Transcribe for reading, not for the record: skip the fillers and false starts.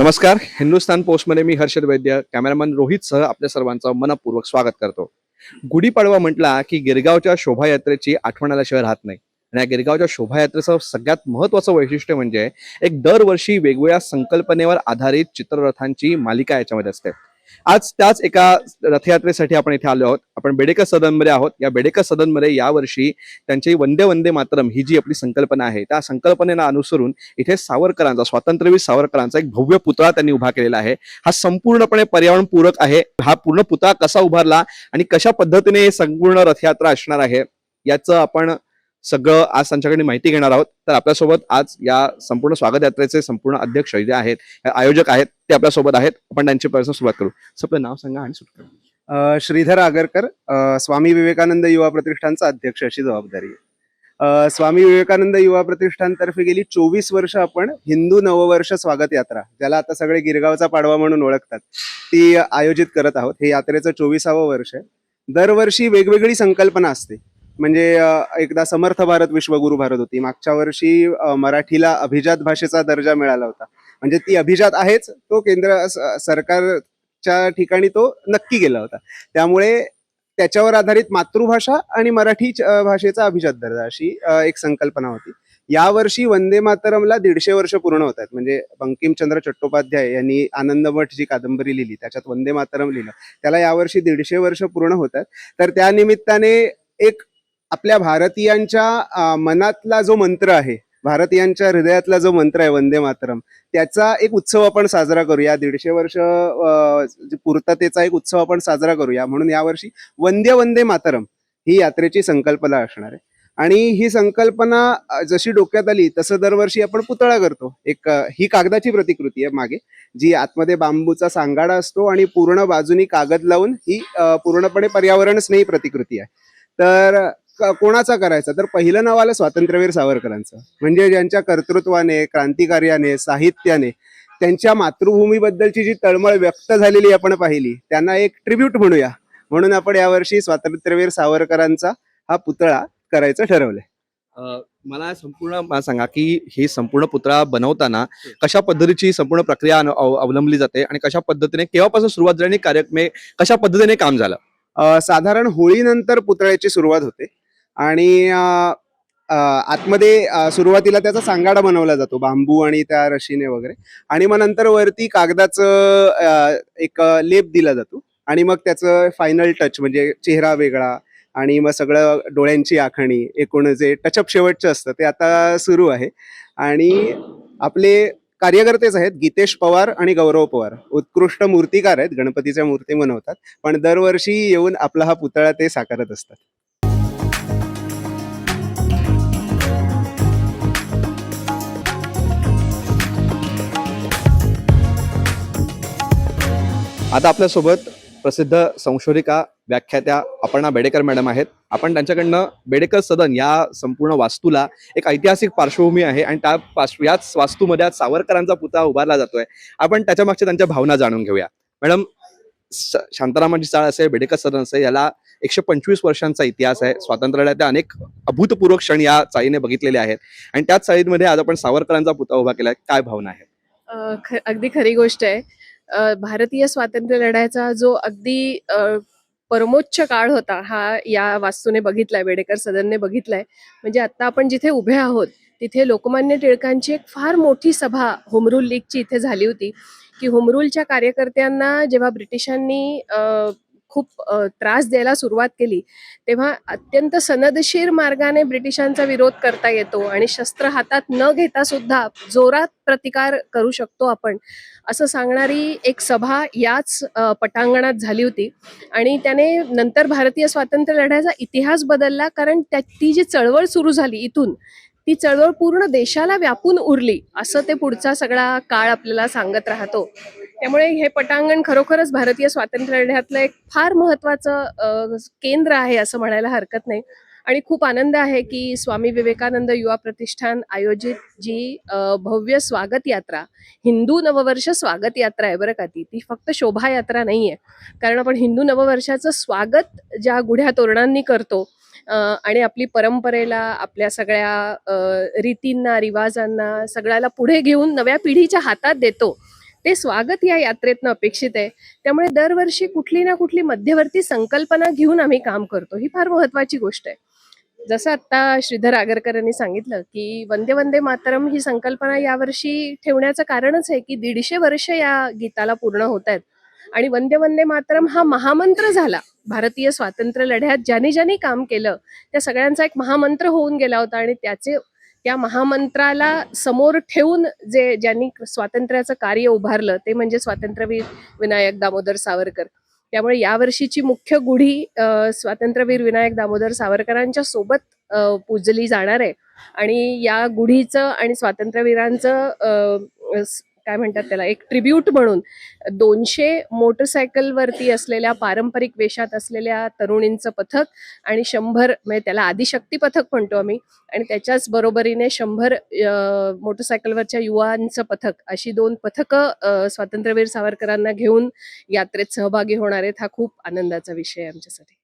नमस्कार. हिंदुस्थान पोस्टमध्ये मी हर्षद वैद्य, कॅमेरामन रोहितसह आपल्या सर्वांचं मनपूर्वक स्वागत करतो. गुढीपाडवा म्हटला की गिरगावच्या शोभायात्रेची आठवण आल्याशिवाय राहत नाही. आणि या गिरगावच्या शोभायात्रेचं सगळ्यात महत्त्वाचं वैशिष्ट्य म्हणजे एक दरवर्षी वेगवेगळ्या संकल्पनेवर आधारित चित्ररथांची मालिका याच्यामध्ये असते. आज त्याच एका रथयात्रेसाठी आपण इथे आलो आहोत. आपण बेडेकर सदनमध्ये आहोत. या बेडेकर सदनमध्ये यावर्षी त्यांची वंदे वंदे मातरम ही जी आपली संकल्पना आहे, त्या संकल्पनेला अनुसरून इथे सावरकरांचा, स्वातंत्र्यवीर सावरकरांचा एक भव्य पुतळा त्यांनी उभा केलेला आहे. हा संपूर्णपणे पर्यावरणपूरक आहे. हा पूर्ण पुतळा कसा उभारला आणि कशा पद्धतीने संपूर्ण रथयात्रा असणार आहे याचं आपण सगळं आज त्यांच्याकडे माहिती घेणार आहोत. तर आपल्यासोबत आज या संपूर्ण स्वागत यात्रेचे संपूर्ण अध्यक्ष जे आहेत, आयोजक आहेत, ते आपल्यासोबत आहेत. आपण त्यांच्यापासून सुरुवात करू. आपलं नाव सांगा आणि सुरू करू. श्रीधर आगरकर, स्वामी विवेकानंद युवा प्रतिष्ठानचा अध्यक्ष अशी जबाबदारी आहे. स्वामी विवेकानंद युवा प्रतिष्ठानतर्फे गेली 24 वर्ष आपण हिंदू नववर्ष स्वागत यात्रा, ज्याला आता सगळे गिरगावचा पाडवा म्हणून ओळखतात, ती आयोजित करत आहोत. हे यात्रेचं 24वे वर्ष आहे. दरवर्षी वेगवेगळी संकल्पना असते. म्हणजे एकदा समर्थ भारत विश्वगुरु भारत होती. मागच्या वर्षी मराठीला अभिजात भाषेचा दर्जा मिळाला होता. म्हणजे ती अभिजात आहेच, तो केंद्र सरकारच्या ठिकाणी तो नक्की गेला होता. त्यामुळे त्याच्यावर आधारित मातृभाषा आणि मराठी भाषेचा अभिजात दर्जा अशी एक संकल्पना होती. यावर्षी वंदे मातरमला 150 वर्ष पूर्ण होत आहेत. म्हणजे बंकिमचंद्र चट्टोपाध्याय यांनी आनंदमठ जी कादंबरी लिहिली त्याच्यात वंदे मातरम लिहिलं, त्याला यावर्षी 150 वर्ष पूर्ण होत आहेत. तर त्या निमित्ताने एक आपल्या भारतीयांच्या मनातला जो मंत्र आहे, भारतीयांच्या हृदयातला जो मंत्र आहे वंदे मातरम, त्याचा एक उत्सव आपण साजरा करूया. 150 वर्ष पूर्ततेचा एक उत्सव आपण साजरा करूया म्हणून यावर्षी वंदे वंदे मातरम ही यात्रेची संकल्पना असणार आहे. आणि ही संकल्पना जशी डोक्यात आली तसं दरवर्षी आपण पुतळा करतो. ही कागदाची प्रतिकृती आहे मागे, जी आतमध्ये बांबूचा सांगाडा असतो आणि पूर्ण बाजूनी कागद लावून ही पूर्णपणे पर्यावरण स्नेही प्रतिकृती आहे. तर कोणाचा करायचा, तर पहिलं नाव आलं स्वातंत्र्यवीर सावरकरांचं. म्हणजे ज्यांच्या कर्तृत्वाने, क्रांतिकार्याने, साहित्याने त्यांच्या मातृभूमीबद्दलची जी तळमळ व्यक्त झालेली आपण पाहिली, त्यांना एक ट्रिब्यूट म्हणूया म्हणून आपण यावर्षी स्वातंत्र्यवीर सावरकरांचा हा पुतळा करायचं ठरवलंय. मला संपूर्ण सांगा की ही संपूर्ण पुतळा बनवताना कशा पद्धतीची संपूर्ण प्रक्रिया अवलंबली जाते आणि कशा पद्धतीने, केव्हापासून सुरुवात झाली आणि कार्यक्रम कशा पद्धतीने काम झालं? साधारण होळीनंतर पुतळ्याची सुरुवात होते आणि आतमध्ये सुरुवातीला त्याचा सांगाडा बनवला जातो बांबू आणि त्या रशीने वगैरे, आणि मग नंतर वरती कागदाचं एक लेप दिला जातो आणि मग त्याचं फायनल टच म्हणजे चेहरा वेगळा आणि मग सगळं डोळ्यांची आखणी, एकूण जे टचअप शेवटचं असतं ते आता सुरू आहे. आणि आपले कार्यकर्तेच आहेत गीतेश पवार आणि गौरव पवार, उत्कृष्ट मूर्तिकार आहेत, गणपतीच्या मूर्ती बनवतात, पण दरवर्षी येऊन आपला हा पुतळा ते साकारत असतात. आता आपल्यासोबत प्रसिद्ध संशोधिका, व्याख्यात्या अपर्णा बेडेकर मॅडम आहेत. आपण त्यांच्याकडनं बेडेकर सदन या संपूर्ण वास्तूला एक ऐतिहासिक पार्श्वभूमी आहे आणि याच वास्तूमध्ये आज सावरकरांचा पुतळा उभारला जातोय. आपण त्याच्या मागच्या त्यांच्या भावना जाणून घेऊया. मॅडम, शांतारामांची चाळ असेल, बेडेकर सदन असेल, याला 125 वर्षांचा इतिहास आहे. स्वातंत्र्याच्या अनेक अभूतपूर्व क्षण या चाळीने बघितलेले आहेत आणि त्याच चाळीमध्ये आज आपण सावरकरांचा पुतळा उभा केलाय. काय भावना आहे? अगदी खरी गोष्ट आहे. भारतीय स्वातंत्र्य लढ्याचा जो अगदी परमोच्च काळ होता, हा या वास्तूने बघितलाय, बेडेकर सदनने बघितलाय. म्हणजे आता आपण जिथे उभे आहोत तिथे लोकमान्य टिळकांची एक फार मोठी सभा होमरूल लीगची इथे झाली होती. की होमरूलच्या कार्यकर्त्यांना जेव्हा ब्रिटिशांनी खूप त्रास द्यायला सुरुवात केली, तेव्हा अत्यंत सनदशीर मार्गाने ब्रिटिशांचा विरोध करता येतो आणि शस्त्र हातात न घेता सुद्धा जोरात प्रतिकार करू शकतो आपण, असं सांगणारी एक सभा याच पटांगणात झाली होती. आणि त्याने नंतर भारतीय स्वातंत्र्य लढ्याचा इतिहास बदलला, कारण ती जी चळवळ सुरू झाली इथून, ती चळवळ पूर्ण देशाला व्यापून उरली, असं ते पुढचा सगळा काळ आपल्याला सांगत राहतो. त्यामुळे हे पटांगण खरोखरच भारतीय स्वातंत्र्य लढ्यातलं एक फार महत्वाचं केंद्र आहे असं म्हणायला हरकत नाही. आणि खूप आनंद आहे की स्वामी विवेकानंद युवा प्रतिष्ठान आयोजित जी भव्य स्वागत यात्रा, हिंदू नववर्ष स्वागत यात्रा आहे बरं का, ती फक्त शोभायात्रा नाही आहे. कारण आपण हिंदू नववर्षाचं स्वागत ज्या गुढ्या तोरणांनी करतो आणि आपली परंपरेला, आपल्या सगळ्या रीतींना, रिवाजांना, सगळ्याला पुढे घेऊन नव्या पिढीच्या हातात देतो, ते स्वागत या यात्रेतनं अपेक्षित आहे. त्यामुळे दरवर्षी कुठली ना कुठली मध्यवर्ती संकल्पना घेऊन आम्ही काम करतो. ही फार महत्वाची गोष्ट आहे. जसं आत्ता श्रीधर आगरकर यांनी सांगितलं, की वंदे वंदे मातरम ही संकल्पना यावर्षी ठेवण्याचं कारणच आहे, की 150 वर्ष या गीताला पूर्ण होतायत आणि वंदे वंदे मातरम हा महामंत्र झाला. भारतीय स्वातंत्र्य लढ्यात ज्यांनी काम केलं, त्या सगळ्यांचा एक महामंत्र होऊन गेला होता आणि त्या महामंत्राला समोर ठेवून ज्यांनी स्वातंत्र्याचं कार्य उभारलं ते म्हणजे स्वातंत्र्यवीर विनायक दामोदर सावरकर. त्यामुळे यावर्षीची मुख्य गुढी स्वातंत्र्यवीर विनायक दामोदर सावरकरांच्या सोबत पूजली जाणार आहे आणि या गुढीचं आणि स्वातंत्र्यवीरांचं काय म्हणतात त्याला एक ट्रिब्यूट म्हणून 200 मोटरसायकलवरती असलेल्या पारंपरिक वेशात असलेल्या तरुणींचं पथक आणि 100 म्हणजे त्याला आदिशक्ती पथक म्हणतो आम्ही आणि त्याच्याच बरोबरीने 100 मोटरसायकलवरच्या युवांचं पथक अशी 2 पथकं स्वातंत्र्यवीर सावरकरांना घेऊन यात्रेत सहभागी होणार आहेत. हा खूप आनंदाचा विषय आहे आमच्यासाठी.